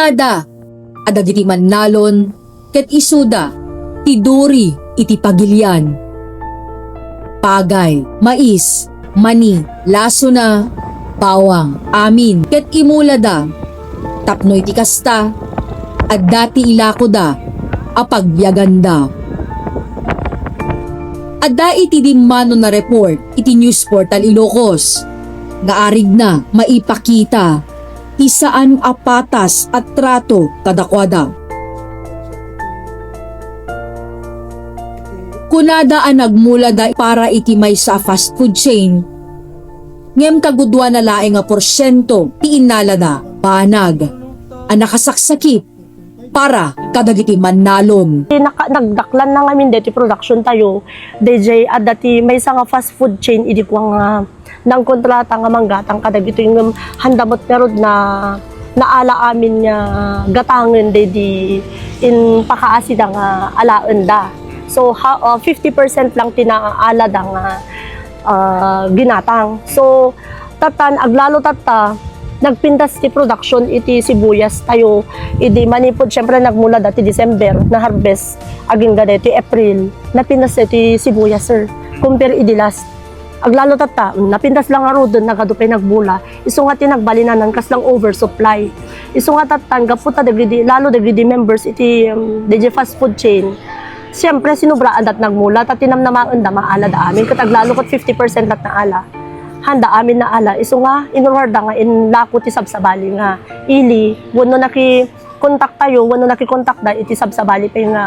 Kunada adagiti mannalon ket isuda tiduri iti pagilian. Pagay, mais, mani, laso na, bawang, amin, ket imulada, tapno iti kasta, at dati ilako da, apagyaganda. Adda iti dimmano na report iti news portal Ilocos, nga arig na maipakita, isaan apatas at trato kadakwada. Kunada ang nagmula da para iti may sa fast food chain, ngem kagudwa na laeng nga porsyento ti inala da, banag, ang nakasaksakit para kadagiti mannalon. Nagdaklan na ngamin dati production tayo, DJ at dati may nga fast food chain, idi ko nga nang kontrata nga manggatang kadagito yung handamot merod na naala amin nga gatangen dedi in pakaasida nga alaen da. So 50% lang tinaala da nga ginatang. So tatan aglalo tata nagpintas ti production iti sibuyas tayo idi manipod syempre nagmula dati December na harvest aging dati April napintas iti sibuyas sir compare idi last aglalo tata napintas lang aro doon nagadupay nagbula iso nga tinagbalinan kas lang oversupply iso nga tatan gaputa dagidi lalo dagidi members iti DJ fast food chain. Siyempre sinubraan dat nagmula at tinamnamaan da maala da amin kat aglalo kat 50% dat naala handa amin na ala iso nga inwarda nga in lako ti sabsabali nga ili wano naki-contact tayo wano naki-contact da iti sabsabali pa nga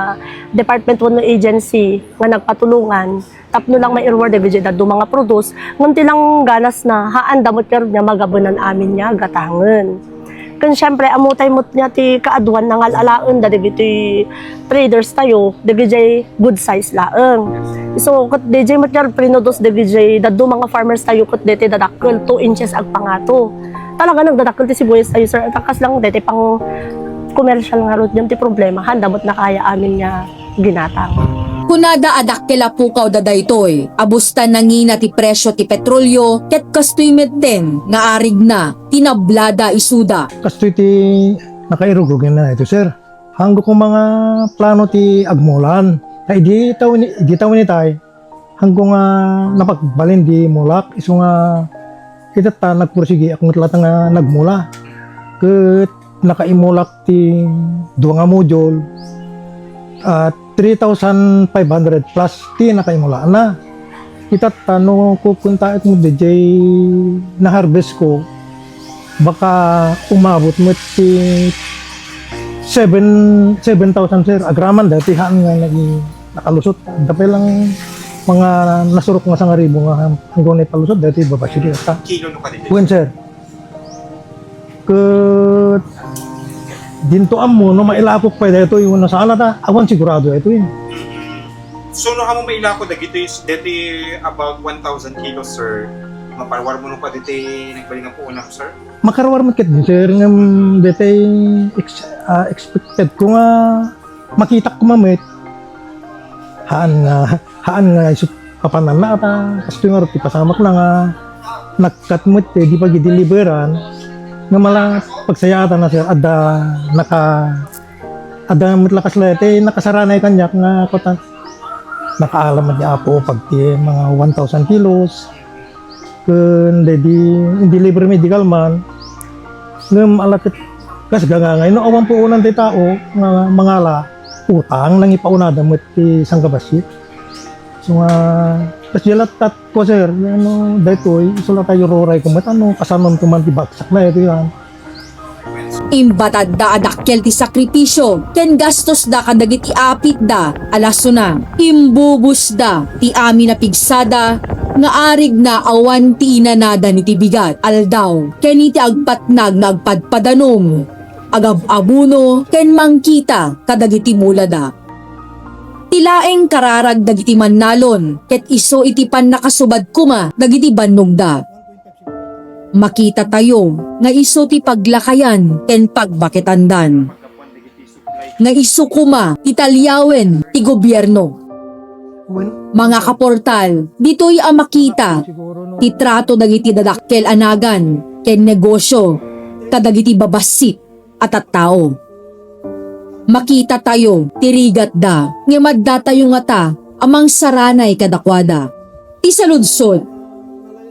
department wano agency nga nagpatulungan tapno lang may irward da do mga produce ngunti lang ganas na haan damot pero niya magabunan amin niya gatangen kan syempre amutay mot niya ti kaaduan ng alalaen da dagiti traders tayo dagiti good size laeng. So kat DJ matyer prinodos dagiti daddo mga farmers tayo kat dete dadakkel 2 inches ag pangato. Talaga nagdadakkel ti sibuyas tayo sir takas lang dete pang commercial nga rod ti problema handa mot na kaya amin nga ginatang. Kunada adakkela pukaw da daytoy, abusta nangina ti presyo ti petrolyo, ket kastoy meten nga arig na, tinablada isuda. Kastoy ti nakairugugin na ito sir. Hanggo kong mga plano ti agmulan. Ay di tawin ni tay. Hanggo nga napagbalin di mulak. Iso nga itata nagpursigi akong tlata nga nagmula. Ket nakaimulak ti duwa nga module at 3,500 plus ti nakaimulaan na. Itatano ko punta mo DJ na harvest ko baka umabot mo ti 7,000 sir agraman dati haan nga nakalusot dapay lang mga nasurok nga 1,000 nga hanggang palusot dati babasi di ta kilo no kadito wen sir ket dinto ammo no mailapok pa dito yung nasala ta awan sigurado ito yun. So no hamo mailako dagito is dati about 1,000 kilos sir. Maparwar mo no pa diti nagbalingan po unang sir. Makarwar market din sir ng dati expected ko nga makita ko mamit haan nga isu kapanan na ata kasto nga ti pasamak na nga nagkat mo di pag deliveran nga mala pagsayatan na sir ada mitlakas lete nakasaranay kanyak nga kotan nakaalam niya po pag mga 1,000 kilos kun dedi delivery medical man ngem alakit kas gangangay no awan po unan ti tao nga mangala utang nang ipaunada met ti sangkabasit so nga tas jalat tat ko sir ano daytoy isula tayo roray kumat ano kasamam tuman ti bagsak na ito yan. Imbatad da adakkel ti sakripisyo, ken gastos da kadagiti apit da, alaso na, imbubus da, ti ami na pigsada, nga arig na awan ti inanada ni ti bigat, aldaw, ken iti agpatnag na agpadpadanom, agab-abuno, ken mangkita, kadagiti mula da. Tilaeng kararag dagiti mannalon, ket iso iti pan nakasubad kuma, dagiti bannog da. Makita tayo nga iso ti paglakayan ken pagbaketandan. Nga iso kuma italyawen ti gobyerno. Mga kaportal, dito'y ang makita ti trato dagiti dadakkel anagan ken negosyo kadagiti babasit at tao. Makita tayo, tirigat da, nga madda tayo nga ta, amang saranay kadakwada. Ti saludsod,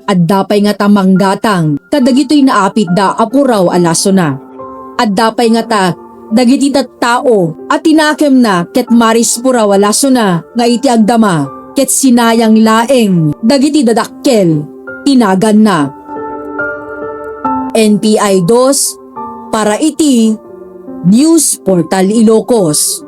at dapay nga ta manggatang, kadagito'y naapit da apuraw alaso na. At dapay nga ta, dagiti tao, at tinakem na ket maris puraw alaso na, nga iti agdama, ket sinayang laeng, dagiti dadakkel, tinagan na. NPI 2, para iti News Portal Ilocos.